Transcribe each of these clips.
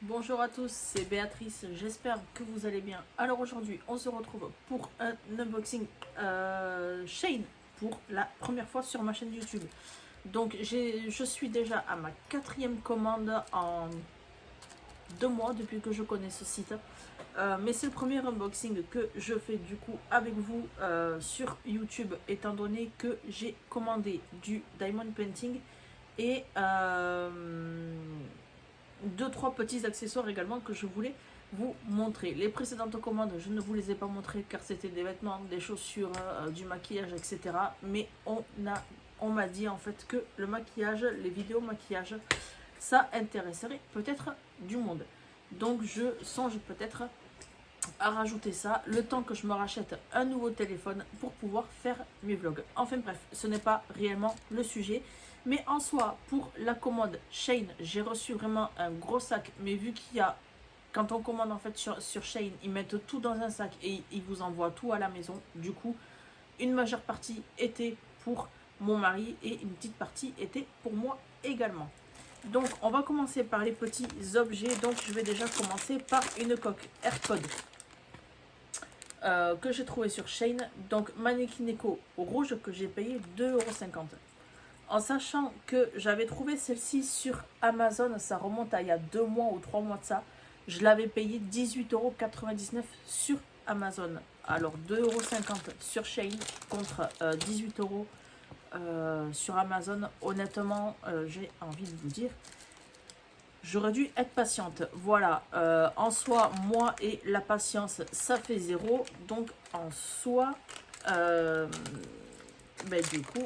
Bonjour à tous, c'est Béatrice, j'espère que vous allez bien. Alors aujourd'hui, on se retrouve pour un unboxing Shein pour la première fois sur ma chaîne YouTube. Donc je suis déjà à ma 4e commande en 2 mois depuis que je connais ce site. Mais c'est le premier unboxing que je fais du coup avec vous sur YouTube, étant donné que j'ai commandé du diamond painting et 2-3 petits accessoires également que je voulais vous montrer. Les précédentes commandes, je ne vous les ai pas montrées car c'était des vêtements, des chaussures, du maquillage, etc. Mais on m'a dit en fait que le maquillage, les vidéos maquillage, ça intéresserait peut-être du monde. Donc je songe peut-être à rajouter ça le temps que je me rachète un nouveau téléphone pour pouvoir faire mes vlogs. Enfin bref, ce n'est pas réellement le sujet. Mais en soi, pour la commande Shein, j'ai reçu vraiment un gros sac. Mais vu qu'il y a, quand on commande en fait sur Shein, ils mettent tout dans un sac et ils vous envoient tout à la maison. Du coup, une majeure partie était pour mon mari et une petite partie était pour moi également. Donc on va commencer par les petits objets. Donc je vais déjà commencer par une coque AirPod que j'ai trouvé sur Shein. Donc Mannequin Echo rouge que j'ai payé 2,50 €. En sachant que j'avais trouvé celle-ci sur Amazon, ça remonte à il y a 2 mois ou 3 mois de ça. Je l'avais payé 18,99 € sur Amazon. Alors 2,50 € sur Shein contre 18 € sur Amazon. Honnêtement, j'ai envie de vous dire, j'aurais dû être patiente. Voilà, en soi, moi et la patience, ça fait 0. Donc en soi, du coup,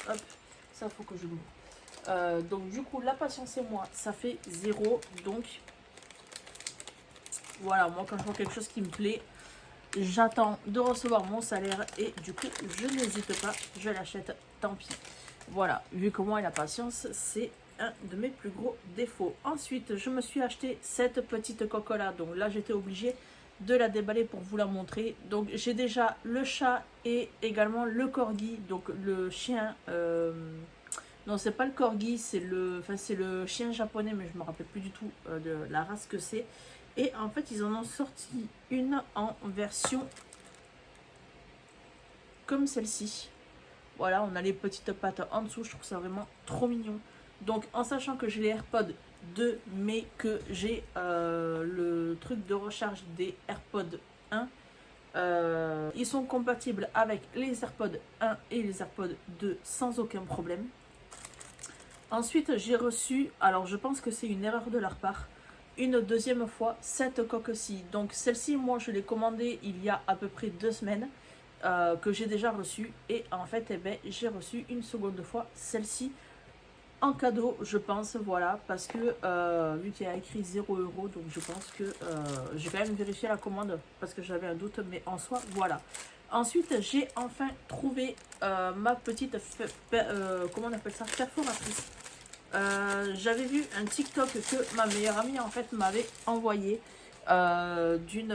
hop, ça faut que je l'ouvre. Donc du coup, la patience et moi, ça fait 0. Donc voilà, moi quand je vois quelque chose qui me plaît, j'attends de recevoir mon salaire et du coup, je n'hésite pas, je l'achète, tant pis. Voilà, vu que moi et la patience, c'est un de mes plus gros défauts. Ensuite, je me suis acheté cette petite coque-là. Donc là, j'étais obligée de la déballer pour vous la montrer. Donc j'ai déjà le chat et également le corgi, donc le chien. Non, c'est pas le corgi, c'est le chien japonais, mais je me rappelle plus du tout de la race que c'est. Et en fait, ils en ont sorti une en version comme celle-ci. Voilà, on a les petites pattes en dessous, je trouve ça vraiment trop mignon. Donc en sachant que j'ai les AirPods 2, mais que j'ai le truc de recharge des AirPods 1, ils sont compatibles avec les AirPods 1 et les AirPods 2 sans aucun problème. Ensuite, j'ai reçu, alors je pense que c'est une erreur de leur part, une deuxième fois cette coque-ci. Donc celle-ci, moi je l'ai commandée il y a à peu près 2 semaines. Que j'ai déjà reçu et en fait j'ai reçu une seconde fois celle-ci en cadeau, je pense, voilà, parce que vu qu'il y a écrit 0 €, donc je pense que j'ai quand même vérifié la commande parce que j'avais un doute, mais en soi voilà. Ensuite, j'ai enfin trouvé ma petite comment on appelle ça, perforatrice. J'avais vu un TikTok que ma meilleure amie en fait m'avait envoyé d'une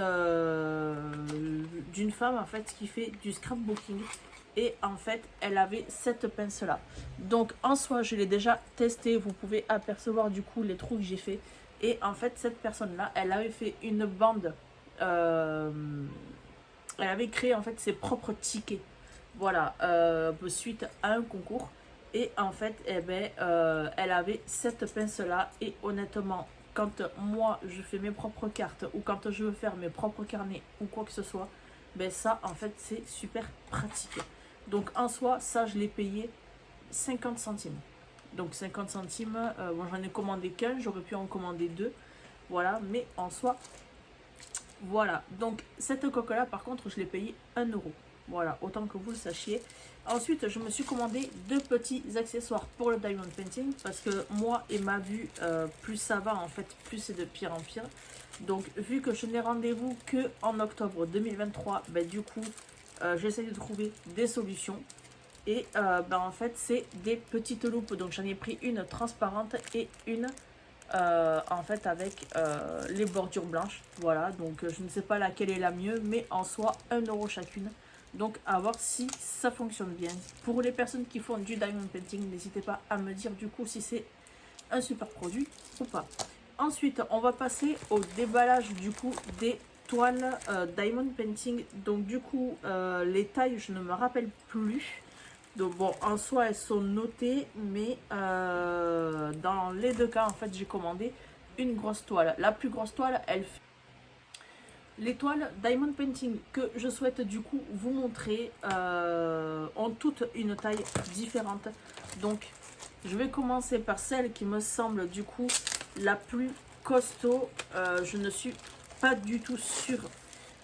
femme en fait qui fait du scrapbooking et en fait elle avait cette pince là. Donc en soi je l'ai déjà testé, vous pouvez apercevoir du coup les trous que j'ai fait et en fait cette personne là elle avait fait une bande, elle avait créé en fait ses propres tickets, voilà, suite à un concours. Et en fait, elle avait cette pince-là. Et honnêtement, quand moi, je fais mes propres cartes ou quand je veux faire mes propres carnets ou quoi que ce soit, ça, en fait, c'est super pratique. Donc, en soi, ça, je l'ai payé 50 centimes. Donc, 50 centimes, bon, j'en ai commandé qu'un. J'aurais pu en commander 2. Voilà, mais en soi, voilà. Donc, cette coque-là, par contre, je l'ai payé 1 €. Voilà, autant que vous le sachiez. Ensuite, je me suis commandé 2 petits accessoires pour le diamond painting parce que moi et ma vue, plus ça va en fait, plus c'est de pire en pire. Donc, vu que je n'ai rendez-vous que en octobre 2023, du coup, j'essaie de trouver des solutions. Et en fait, c'est des petites loupes. Donc, j'en ai pris une transparente et une en fait avec les bordures blanches. Voilà, donc je ne sais pas laquelle est la mieux, mais en soi 1 € chacune. Donc à voir si ça fonctionne bien. Pour les personnes qui font du diamond painting, n'hésitez pas à me dire du coup si c'est un super produit ou pas. Ensuite, on va passer au déballage du coup des toiles Diamond Painting. Donc du coup, les tailles, je ne me rappelle plus. Donc bon, en soi, elles sont notées, mais dans les deux cas, en fait, j'ai commandé une grosse toile. La plus grosse toile, elle fait... Les toiles Diamond Painting que je souhaite du coup vous montrer ont toutes une taille différente. Donc, je vais commencer par celle qui me semble du coup la plus costaud. Je ne suis pas du tout sûre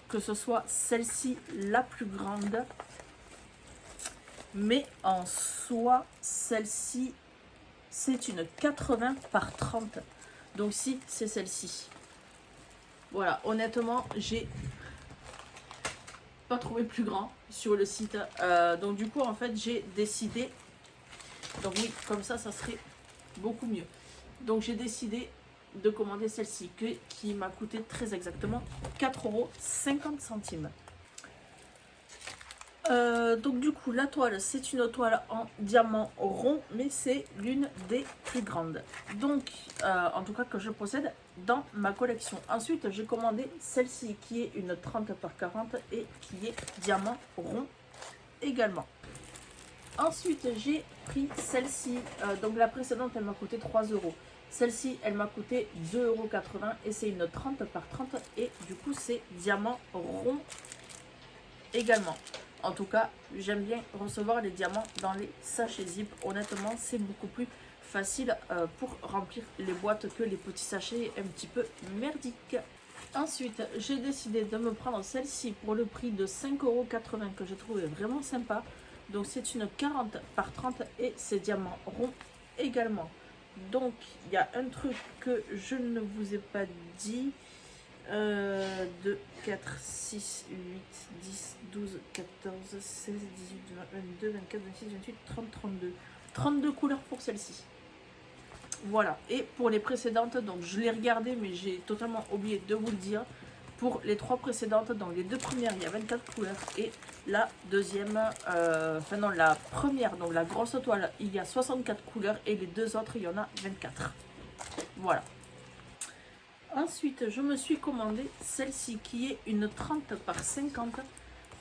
que ce soit celle-ci la plus grande. Mais en soi, celle-ci, c'est une 80 par 30. Donc si, c'est celle-ci. Voilà, honnêtement, j'ai pas trouvé plus grand sur le site. Donc du coup, en fait, j'ai décidé... Donc oui, comme ça serait beaucoup mieux. Donc j'ai décidé de commander celle-ci, qui m'a coûté très exactement 4,50 €. Donc du coup, la toile, c'est une toile en diamant rond, mais c'est l'une des plus grandes. Donc, en tout cas que je possède dans ma collection. Ensuite, j'ai commandé celle-ci, qui est une 30 par 40 et qui est diamant rond également. Ensuite, j'ai pris celle-ci. Donc la précédente, elle m'a coûté 3 €. Celle-ci, elle m'a coûté 2,80 € et c'est une 30 par 30 et du coup, c'est diamant rond également. En tout cas, j'aime bien recevoir les diamants dans les sachets zip. Honnêtement, c'est beaucoup plus facile pour remplir les boîtes que les petits sachets un petit peu merdiques. Ensuite, j'ai décidé de me prendre celle-ci pour le prix de 5,80 € que j'ai trouvé vraiment sympa. Donc, c'est une 40 par 30 et c'est diamant rond également. Donc, il y a un truc que je ne vous ai pas dit. 2, 4, 6, 8, 10, 12, 14, 16, 18, 20, 22, 24, 26, 28, 30, 32. 32 couleurs pour celle-ci. Voilà. Et pour les précédentes, donc je l'ai regardé, mais j'ai totalement oublié de vous le dire. Pour les 3 précédentes, donc les 2 premières, il y a 24 couleurs. Et la deuxième, enfin non, la première, donc la grosse toile, il y a 64 couleurs. Et les 2 autres, il y en a 24. Voilà. Ensuite, je me suis commandé celle-ci qui est une 30 par 50.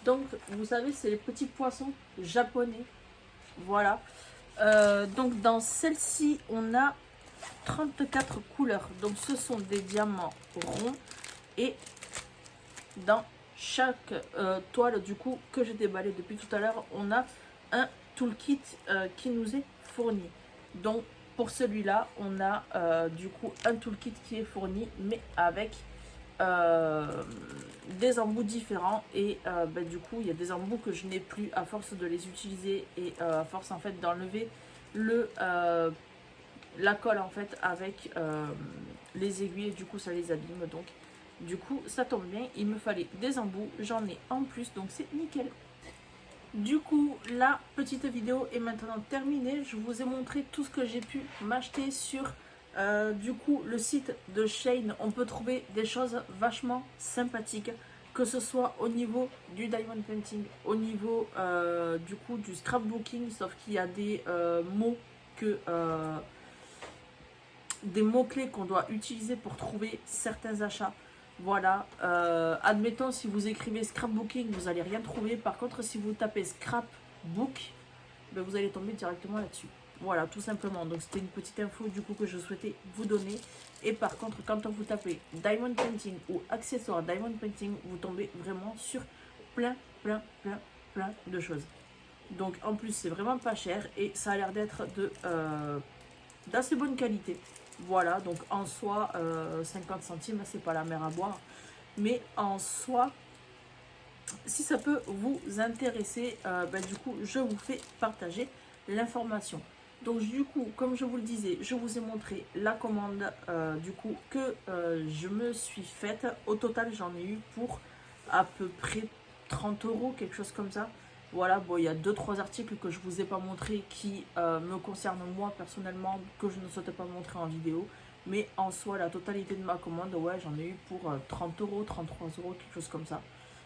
Donc, vous savez, c'est les petits poissons japonais. Voilà. Donc, dans celle-ci, on a 34 couleurs. Donc, ce sont des diamants ronds. Et dans chaque toile, du coup, que j'ai déballé depuis tout à l'heure, on a un toolkit qui nous est fourni. Donc, pour celui-là, on a du coup un toolkit qui est fourni, mais avec des embouts différents. Et du coup, il y a des embouts que je n'ai plus à force de les utiliser et à force en fait d'enlever la colle en fait avec les aiguilles. Et du coup, ça les abîme. Donc, du coup, ça tombe bien. Il me fallait des embouts. J'en ai en plus, donc c'est nickel. Du coup, la petite vidéo est maintenant terminée. Je vous ai montré tout ce que j'ai pu m'acheter sur du coup le site de Shein. On peut trouver des choses vachement sympathiques, que ce soit au niveau du diamond painting, au niveau du coup du scrapbooking, sauf qu'il y a des mots des mots-clés qu'on doit utiliser pour trouver certains achats. Voilà, admettons si vous écrivez scrapbooking, vous n'allez rien trouver. Par contre, si vous tapez scrapbook, ben, vous allez tomber directement là-dessus. Voilà, tout simplement. Donc, c'était une petite info du coup que je souhaitais vous donner. Et par contre, quand vous tapez diamond painting ou accessoire diamond painting, vous tombez vraiment sur plein de choses. Donc, en plus, c'est vraiment pas cher et ça a l'air d'être d'assez bonne qualité. Voilà, donc en soi, 50 centimes, c'est pas la mer à boire. Mais en soi, si ça peut vous intéresser, du coup, je vous fais partager l'information. Donc du coup, comme je vous le disais, je vous ai montré la commande du coup que je me suis faite. Au total, j'en ai eu pour à peu près 30 €, quelque chose comme ça. Voilà, bon, il y a 2-3 articles que je vous ai pas montré qui me concernent moi personnellement, que je ne souhaitais pas montrer en vidéo. Mais en soi, la totalité de ma commande, ouais, j'en ai eu pour 30 €, 33 €, quelque chose comme ça.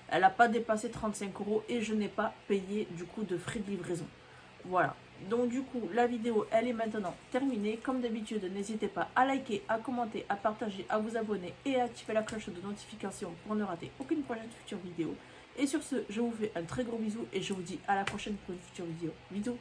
Elle n'a pas dépassé 35 € et je n'ai pas payé du coup de frais de livraison. Voilà. Donc du coup, la vidéo, elle est maintenant terminée. Comme d'habitude, n'hésitez pas à liker, à commenter, à partager, à vous abonner et à activer la cloche de notification pour ne rater aucune prochaine future vidéo. Et sur ce, je vous fais un très gros bisou et je vous dis à la prochaine pour une future vidéo. Bisous.